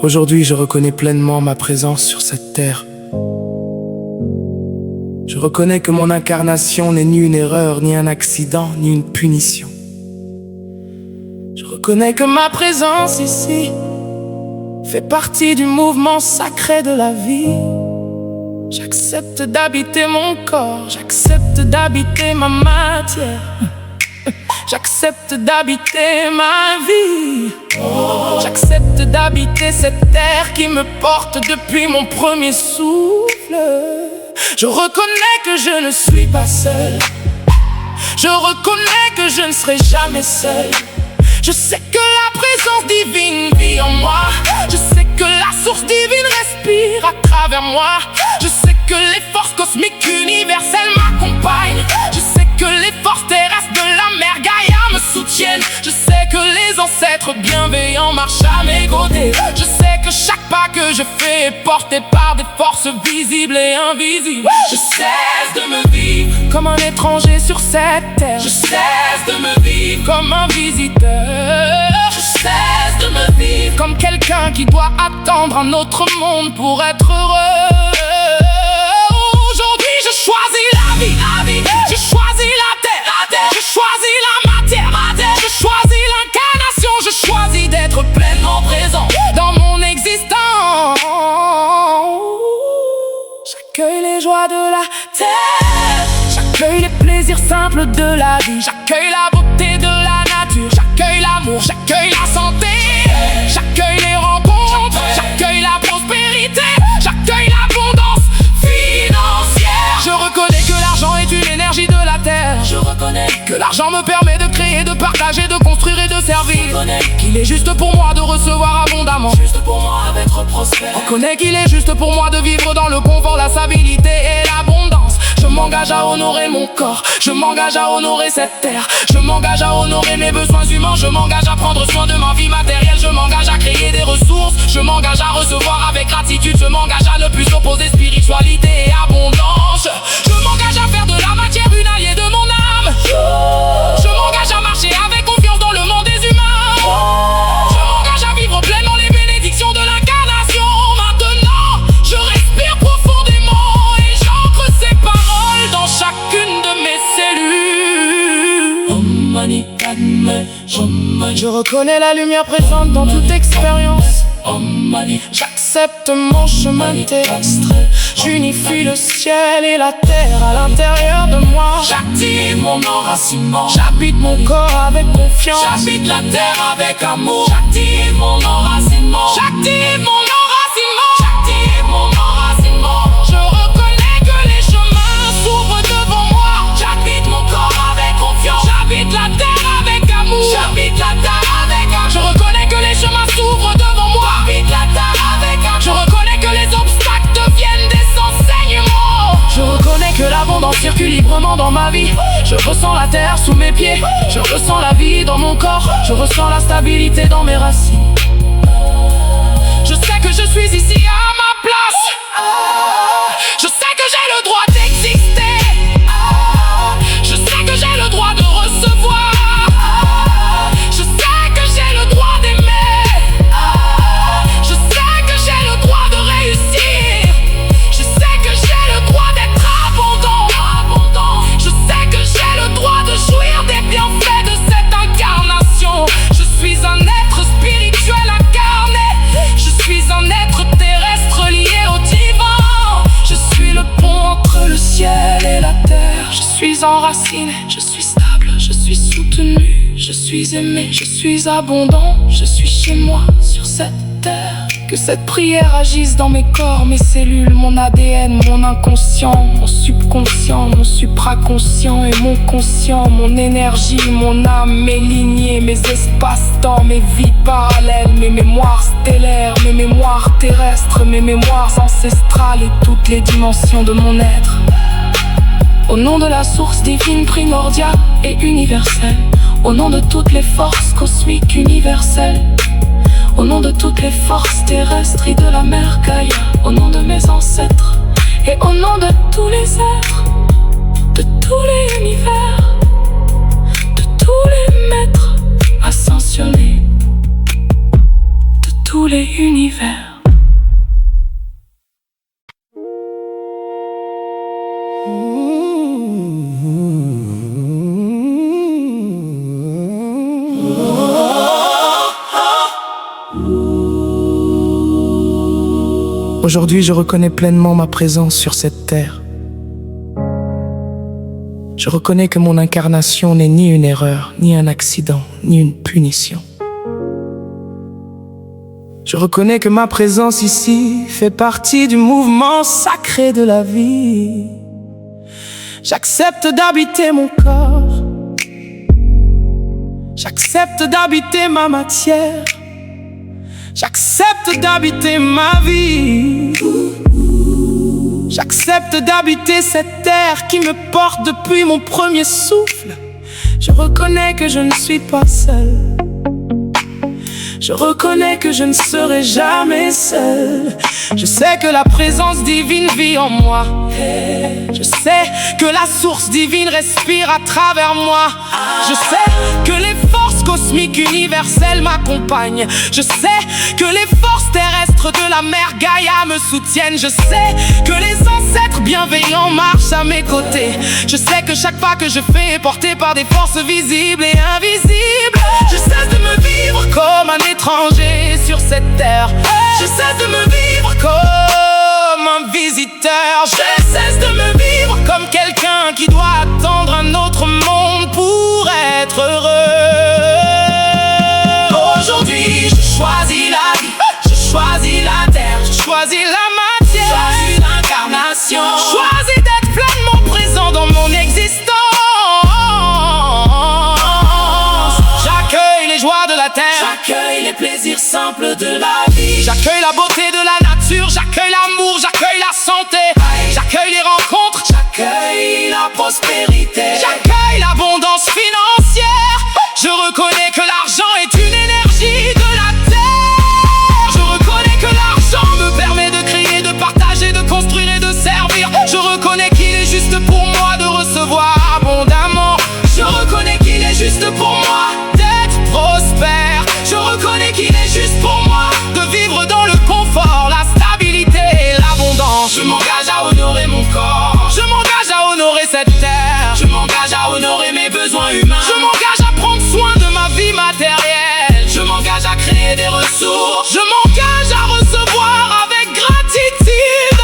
Aujourd'hui, je reconnais pleinement ma présence sur cette terre. Je reconnais que mon incarnation n'est ni une erreur, ni un accident, ni une punition. Je reconnais que ma présence ici fait partie du mouvement sacré de la vie. J'accepte d'habiter mon corps, j'accepte d'habiter ma matière. J'accepte d'habiter ma vie. J'accepte d'habiter cette terre qui me porte depuis mon premier souffle. Je reconnais que je ne suis pas seul. Je reconnais que je ne serai jamais seul. Je sais que la présence divine vit en moi. Je sais que la source divine respire à travers moi. Je sais que les forces cosmiques universelles m'accompagnent. Je sais que les forces terrestres de la mer Gaïa me soutiennent. Je sais que les ancêtres bienveillants marchent à mes côtés. Je sais que chaque pas que je fais est porté par des forces visibles et invisibles. Je cesse de me vivre comme un étranger sur cette terre. Je cesse de me vivre comme un visiteur. Je cesse de me vivre comme quelqu'un qui doit attendre un autre monde pour être heureux. Aujourd'hui je choisis la vie, je choisis la terre, je choisis la matière, je choisis l'incarnation, je choisis d'être pleinement présent dans mon existence. J'accueille les joies de la terre, j'accueille les plaisirs simples de la vie, j'accueille la beauté de la nature, j'accueille l'amour, j'accueille la santé, j'accueille les rencontres, j'accueille la prospérité, j'accueille l'abondance financière. Je reconnais que l'argent est une énergie de la terre. Je reconnais que l'argent me permet de créer, de partager, de construire et de servir. Je reconnais qu'il est juste pour moi de recevoir abondamment, juste pour moi d'être prospère. Je reconnais qu'il est juste pour moi de vivre dans le confort, la stabilité et l'abondance. Je m'engage à honorer mon corps, je m'engage à honorer cette terre. Je m'engage à honorer mes besoins humains, je m'engage à prendre soin de ma vie matérielle. Je m'engage à créer des ressources, je m'engage à recevoir avec gratitude. Je m'engage à ne plus opposer spiritualité et abondance. Je m'engage à faire de la matière une alliée de mon âme. Je m'engage à marcher avec confiance dans le monde des humains. Je m'engage à vivre pleinement les bénédictions de l'incarnation. Maintenant, je respire profondément et j'ancre ces paroles dans chacune de mes cellules. Je reconnais la lumière présente dans toute expérience. J'accepte mon chemin terrestre. J'unifie le ciel et la terre à l'intérieur de moi. J'active mon enracinement. J'habite mon corps avec confiance. J'habite la terre avec amour. J'active mon enracinement. J'active mon enracinement. J'active mon enracinement. Je reconnais que les chemins s'ouvrent devant moi. J'habite mon corps avec confiance. J'habite la terre avec amour. J'habite la terre avec amour. Je reconnais que les chemins s'ouvrent devant moi. J'habite la terre avec amour. Je reconnais que les obstacles deviennent des enseignements. Je reconnais que l'abondance circule librement dans ma vie. Je ressens la terre sous mes pieds. Je ressens la vie dans mon corps. Je ressens la stabilité dans mes racines. Je sais que je suis ici à ma place. Je sais que j'ai le droit d'exister. Je sais que j'ai le droit de recevoir. Je sais que j'ai le droit d'aimer. Je sais que j'ai le droit de réussir. Je sais que j'ai le droit d'être abondant. Je sais que j'ai le droit de jouir des bienfaits de cette incarnation. Je suis un être spirituel incarné. Je suis un être terrestre lié au divin. Je suis le pont entre le ciel et la terre. Je suis enraciné, je suis stable, je suis soutenu. Je suis aimé, je suis abondant. Je suis chez moi sur cette terre. Que cette prière agisse dans mes corps, mes cellules, mon ADN, mon inconscient, mon subconscient, mon supraconscient et mon conscient. Mon énergie, mon âme, mes lignées, mes espaces-temps, mes vies parallèles, mes mémoires stellaires, mes mémoires terrestres, mes mémoires ancestrales et toutes les dimensions de mon être. Au nom de la source divine primordiale et universelle, au nom de toutes les forces cosmiques universelles, au nom de toutes les forces terrestres et de la mer Gaïa, au nom de mes ancêtres et au nom de tous les êtres, de tous les univers, de tous les maîtres ascensionnés, de tous les univers. Aujourd'hui, je reconnais pleinement ma présence sur cette terre. Je reconnais que mon incarnation n'est ni une erreur, ni un accident, ni une punition. Je reconnais que ma présence ici fait partie du mouvement sacré de la vie. J'accepte d'habiter mon corps. J'accepte d'habiter ma matière. J'accepte d'habiter ma vie. J'accepte d'habiter cette terre qui me porte depuis mon premier souffle. Je reconnais que je ne suis pas seul. Je reconnais que je ne serai jamais seul. Je sais que la présence divine vit en moi. Je sais que la source divine respire à travers moi. Je sais que les forces cosmiques universelles m'accompagnent. Je sais que les forces terrestres de la mère Gaïa me soutiennent. Je sais que les ancêtres bienveillants marchent à mes côtés. Je sais que chaque pas que je fais est porté par des forces visibles et invisibles. Je cesse de me vivre comme un étranger sur cette terre. Je cesse de me vivre comme un visiteur. Je cesse de me vivre comme quelqu'un qui doit attendre un autre monde pour être heureux. Aujourd'hui, je choisis la vie, je choisis la terre, je choisis la matière, je choisis l'incarnation, je choisis d'être pleinement présent dans mon existence. J'accueille les joies de la terre, j'accueille les plaisirs simples de la vie. J'accueille la beauté de la nature, j'accueille l'amour, j'accueille la santé. J'accueille les rencontres, j'accueille la prospérité. J'accueille l'abondance financière. Je reconnais que l'argent est une énergie de la terre. Je reconnais que l'argent me permet de créer, de partager, de construire et de servir. Je reconnais qu'il est juste pour moi de recevoir abondamment. Je reconnais qu'il est juste pour moi d'être prospère. Je reconnais qu'il est juste pour moi de vivre dans le confort, la stabilité et l'abondance. Je m'engage à honorer mon corps. Je m'engage à honorer cette terre. Je m'engage à honorer mes besoins humains. Je m'engage à prendre soin de ma vie matérielle. Je m'engage à créer des ressources. Je m'engage à recevoir avec gratitude.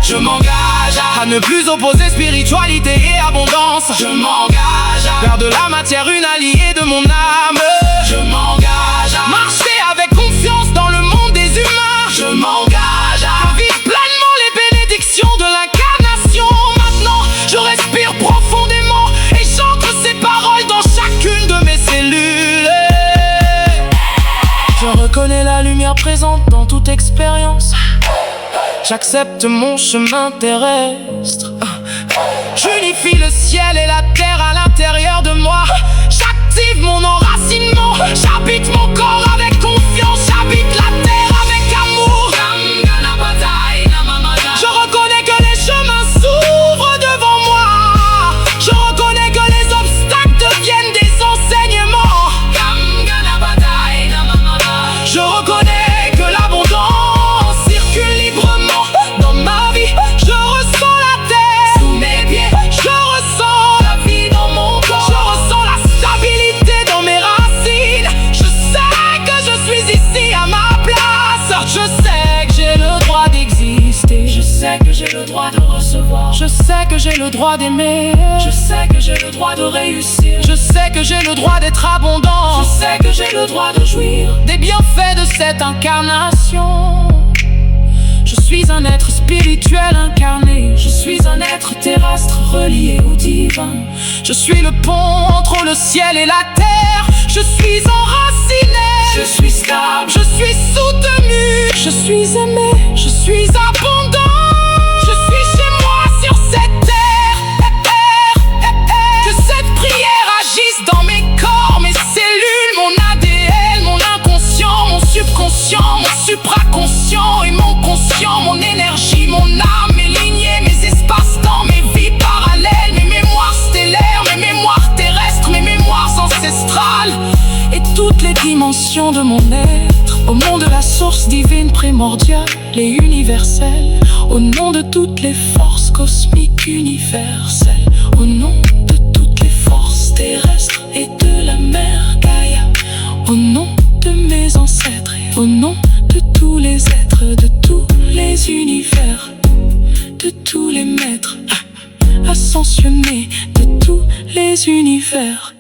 Je m'engage à ne plus opposer spiritualité et abondance. Je m'engage à faire de la matière une alliée de mon âme. Je m'engage à marcher avec confiance dans le monde des humains. Je m'engage à vivre pleinement les bénédictions de l'incarnation. Maintenant, je respire profondément et j'ancre ces paroles dans chacune de mes cellules. Je reconnais la lumière présente dans toute expérience. J'accepte mon chemin terrestre. J'unifie le ciel et la terre à l'intérieur de moi. J'active mon enracinement. J'habite mon corps avec confiance. J'habite la terre avec amour. Je reconnais que les chemins s'ouvrent devant moi. Je reconnais que les obstacles deviennent des enseignements. Je reconnais que l'abondance circule librement dans ma vie. Je ressens la terre sous mes pieds. Je ressens la vie dans mon corps. Je ressens la stabilité dans mes racines. Je sais que je suis ici à ma place. Je sais que j'ai le droit d'exister. Je sais que j'ai le droit de recevoir. Je sais que j'ai le droit d'aimer. Je sais que j'ai le droit de réussir. Je sais que j'ai le droit d'être abondant. Je sais que j'ai le droit de jouir des bienfaits de cette incarnation. Je suis un être spirituel incarné. Je suis un être terrestre relié au divin. Je suis le pont entre le ciel et la terre. Je suis enraciné. Je suis stable. Je suis soutenu. Je suis aimé. Je suis abondant. Je suis chez moi sur cette terre. Que cette prière agisse dans mes corps, mes cellules, mon ADN, mon inconscient, mon subconscient, mon supraconscient et mon conscient, mon énergie, mon âme, mes lignées, mes espaces-temps, mes vies parallèles, mes mémoires stellaires, mes mémoires terrestres, mes mémoires ancestrales et toutes les dimensions de mon être. Au nom de la source divine primordiale et universelle, au nom de toutes les forces cosmiques universelles, au nom de toutes les forces terrestres et de la mer Gaïa, au nom de mes ancêtres et au nom de tous les êtres, de tous les univers, de tous les maîtres ascensionnés, de tous les univers.